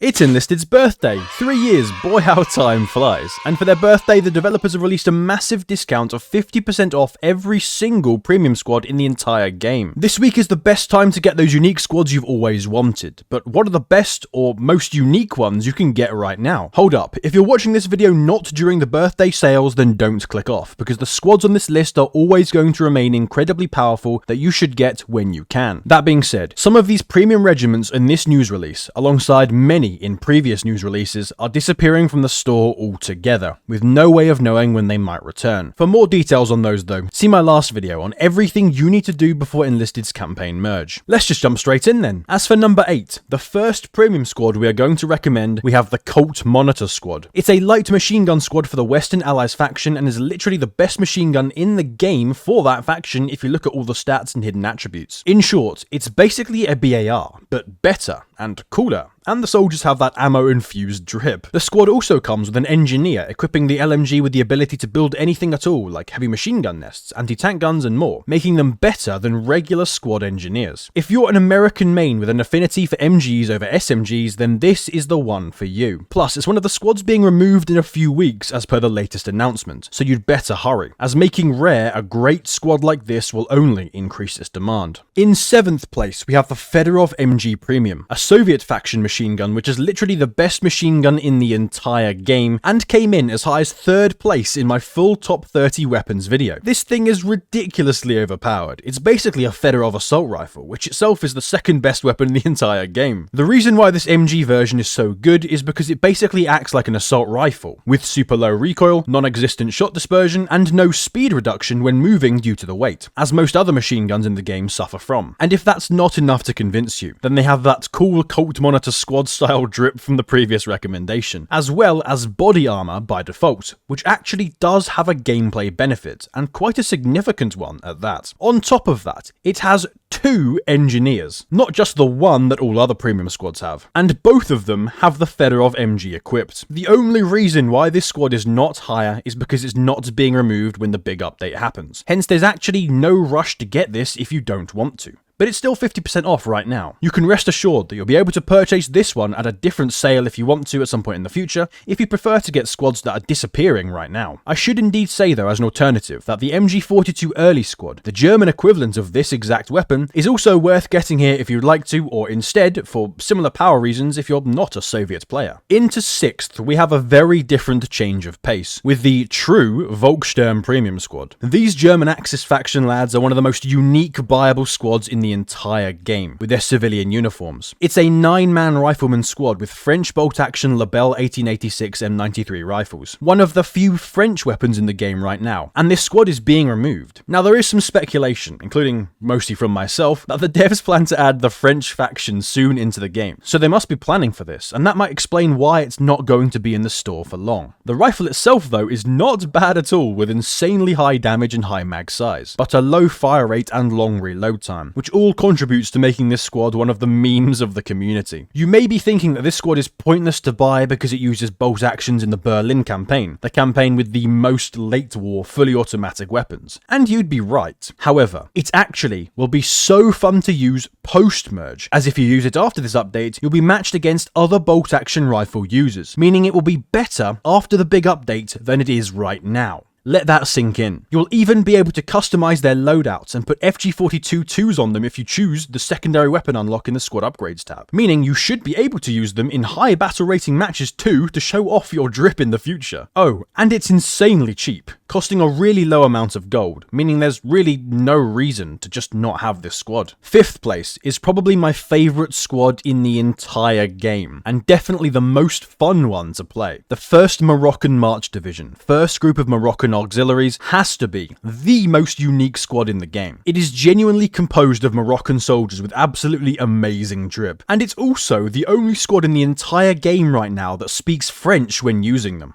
It's Enlisted's birthday. 3 years, boy how time flies. And for their birthday, the developers have released a massive discount of 50% off every single premium squad in the entire game. This week is the best time to get those unique squads you've always wanted. But what are the best or most unique ones you can get right now? Hold up, if you're watching this video not during the birthday sales, then don't click off, because the squads on this list are always going to remain incredibly powerful that you should get when you can. That being said, some of these premium regiments in this news release, alongside many in previous news releases, are disappearing from the store altogether, with no way of knowing when they might return. For more details on those though, see my last video on everything you need to do before Enlisted's campaign merge. Let's just jump straight in then. As for number 8, the first premium squad we are going to recommend, we have the Colt Monitor Squad. It's a light machine gun squad for the Western Allies faction and is literally the best machine gun in the game for that faction if you look at all the stats and hidden attributes. In short, it's basically a BAR, but better and cooler, and the soldiers have that ammo-infused drip. The squad also comes with an engineer, equipping the LMG with the ability to build anything at all, like heavy machine gun nests, anti-tank guns and more, making them better than regular squad engineers. If you're an American main with an affinity for MGs over SMGs, then this is the one for you. Plus, it's one of the squads being removed in a few weeks as per the latest announcement, so you'd better hurry, as making rare a great squad like this will only increase its demand. In 7th place, we have the Fedorov MG Premium, a Soviet faction machine gun which is literally the best machine gun in the entire game, and came in as high as 3rd place in my full top 30 weapons video. This thing is ridiculously overpowered. It's basically a Fedorov assault rifle, which itself is the 2nd best weapon in the entire game. The reason why this MG version is so good is because it basically acts like an assault rifle, with super low recoil, non-existent shot dispersion, and no speed reduction when moving due to the weight, as most other machine guns in the game suffer from. And if that's not enough to convince you, then they have that cool Colt Monitor Squad style drip from the previous recommendation, as well as body armor by default, which actually does have a gameplay benefit, and quite a significant one at that. On top of that, it has 2 engineers, not just the one that all other premium squads have, and both of them have the Fedorov MG equipped. The only reason why this squad is not higher is because it's not being removed when the big update happens. Hence, there's actually no rush to get this if you don't want to. But it's still 50% off right now. You can rest assured that you'll be able to purchase this one at a different sale if you want to at some point in the future, if you prefer to get squads that are disappearing right now. I should indeed say though, as an alternative, that the MG42 Early Squad, the German equivalent of this exact weapon, is also worth getting here if you'd like to, or instead, for similar power reasons if you're not a Soviet player. Into 6th, we have a very different change of pace, with the true Volkssturm Premium Squad. These German Axis faction lads are one of the most unique buyable squads in the entire game, with their civilian uniforms. It's a 9-man rifleman squad with French bolt-action Lebel 1886 M93 rifles, one of the few French weapons in the game right now, and this squad is being removed. Now there is some speculation, including mostly from myself, that the devs plan to add the French faction soon into the game, so they must be planning for this, and that might explain why it's not going to be in the store for long. The rifle itself though is not bad at all, with insanely high damage and high mag size, but a low fire rate and long reload time, which all contributes to making this squad one of the memes of the community. You may be thinking that this squad is pointless to buy because it uses bolt actions in the Berlin campaign, the campaign with the most late war fully automatic weapons. And you'd be right. However, it actually will be so fun to use post-merge, as if you use it after this update, you'll be matched against other bolt action rifle users, meaning it will be better after the big update than it is right now. Let that sink in. You'll even be able to customize their loadouts and put FG42-2s on them if you choose the secondary weapon unlock in the squad upgrades tab, meaning you should be able to use them in high battle rating matches too to show off your drip in the future. Oh, and it's insanely cheap, costing a really low amount of gold, meaning there's really no reason to just not have this squad. 5th place is probably my favorite squad in the entire game, and definitely the most fun one to play. The 1st Moroccan March Division, first group of Moroccan auxiliaries, has to be the most unique squad in the game. It is genuinely composed of Moroccan soldiers with absolutely amazing drip, and it's also the only squad in the entire game right now that speaks French when using them.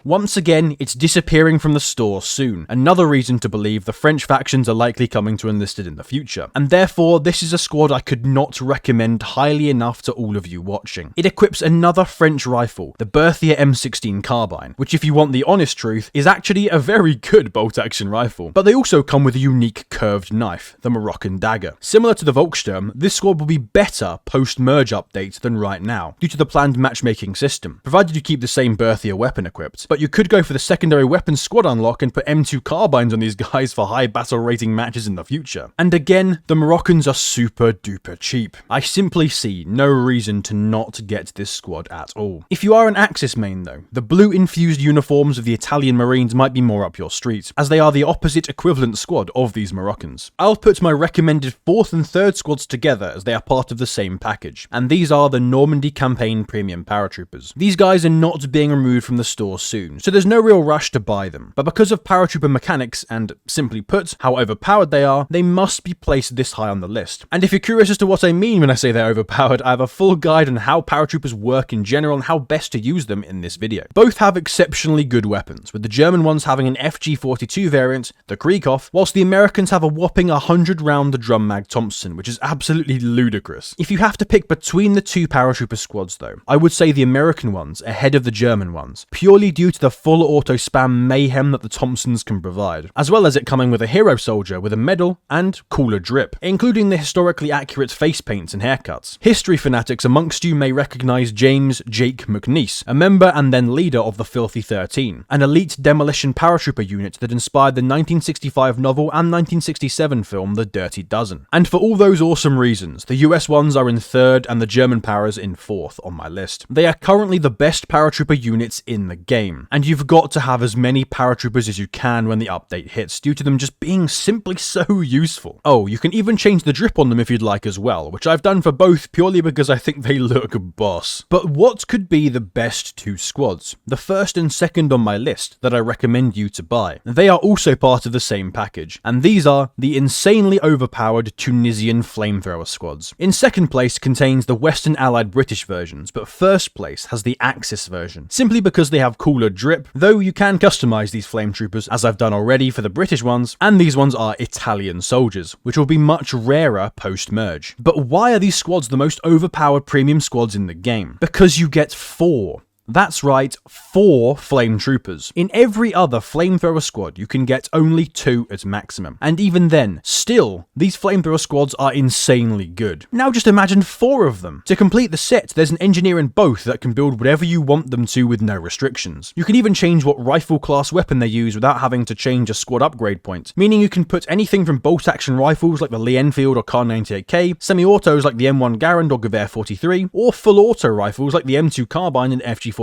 Once again, it's disappearing from the store soon, another reason to believe the French factions are likely coming to Enlisted in the future. And therefore, this is a squad I could not recommend highly enough to all of you watching. It equips another French rifle, the Berthier M16 carbine, which if you want the honest truth, is actually a very good bolt-action rifle. But they also come with a unique curved knife, the Moroccan dagger. Similar to the Volkssturm, this squad will be better post-merge update than right now, due to the planned matchmaking system, provided you keep the same Berthier weapon equipped. But you could go for the secondary weapons squad unlock and put M2 carbines on these guys for high battle rating matches in the future. And again, the Moroccans are super duper cheap. I simply see no reason to not get this squad at all. If you are an Axis main though, the blue infused uniforms of the Italian Marines might be more up your street, as they are the opposite equivalent squad of these Moroccans. I'll put my recommended 4th and 3rd squads together as they are part of the same package, and these are the Normandy Campaign Premium Paratroopers. These guys are not being removed from the store soon, so there's no real rush to buy them, but because of paratrooper mechanics and, simply put, how overpowered they are, they must be placed this high on the list. And if you're curious as to what I mean when I say they're overpowered, I have a full guide on how paratroopers work in general and how best to use them in this video. Both have exceptionally good weapons, with the German ones having an FG-42 variant, the Krieghoff, whilst the Americans have a whopping 100-round Drum Mag Thompson, which is absolutely ludicrous. If you have to pick between the two paratrooper squads though, I would say the American ones ahead of the German ones, purely due to the full auto spam mayhem that the Thompsons can provide, as well as it coming with a hero soldier with a medal and cooler drip, including the historically accurate face paints and haircuts. History fanatics amongst you may recognise James Jake McNeice, a member and then leader of the Filthy 13, an elite demolition paratrooper unit that inspired the 1965 novel and 1967 film The Dirty Dozen. And for all those awesome reasons, the US ones are in 3rd and the German paras in 4th on my list. They are currently the best paratrooper units in the game, and you've got to have as many paratroopers as you can when the update hits, due to them just being simply so useful. Oh, you can even change the drip on them if you'd like as well, which I've done for both purely because I think they look boss. But what could be the best two squads? The 1st and 2nd on my list that I recommend you to buy. They are also part of the same package, and these are the insanely overpowered Tunisian flamethrower squads. In 2nd place contains the Western Allied British versions, but 1st place has the Axis version, simply because they have cooler drip, though you can customize these flame troopers as I've done already for the British ones, and these ones are Italian soldiers, which will be much rarer post-merge. But why are these squads the most overpowered premium squads in the game? Because you get 4. That's right, 4 flame troopers. In every other flamethrower squad, you can get only 2 at maximum. And even then, still, these flamethrower squads are insanely good. Now just imagine 4 of them. To complete the set, there's an engineer in both that can build whatever you want them to with no restrictions. You can even change what rifle class weapon they use without having to change a squad upgrade point, meaning you can put anything from bolt-action rifles like the Lee Enfield or Kar98K, semi-autos like the M1 Garand or Gewehr 43, or full-auto rifles like the M2 Carbine and FG-42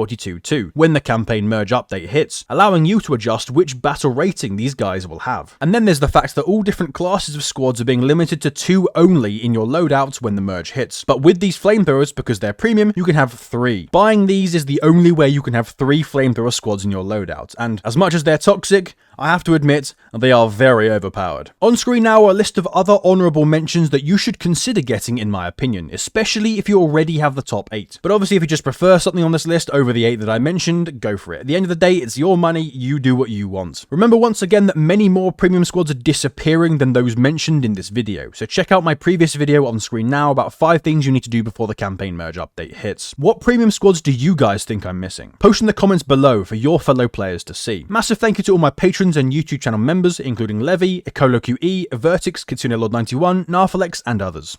too, when the campaign merge update hits, allowing you to adjust which battle rating these guys will have. And then there's the fact that all different classes of squads are being limited to 2 only in your loadouts when the merge hits. But with these flamethrowers, because they're premium, you can have 3. Buying these is the only way you can have 3 flamethrower squads in your loadout, and as much as they're toxic, I have to admit, they are very overpowered. On screen now are a list of other honourable mentions that you should consider getting in my opinion, especially if you already have the top 8. But obviously if you just prefer something on this list over the 8 that I mentioned, go for it. At the end of the day, it's your money, you do what you want. Remember once again that many more premium squads are disappearing than those mentioned in this video, so check out my previous video on screen now about 5 things you need to do before the campaign merge update hits. What premium squads do you guys think I'm missing? Post in the comments below for your fellow players to see. Massive thank you to all my patrons and YouTube channel members, including Levy, EcoloQE, Vertix, Kitsune Lord 91, Narfalex, and others.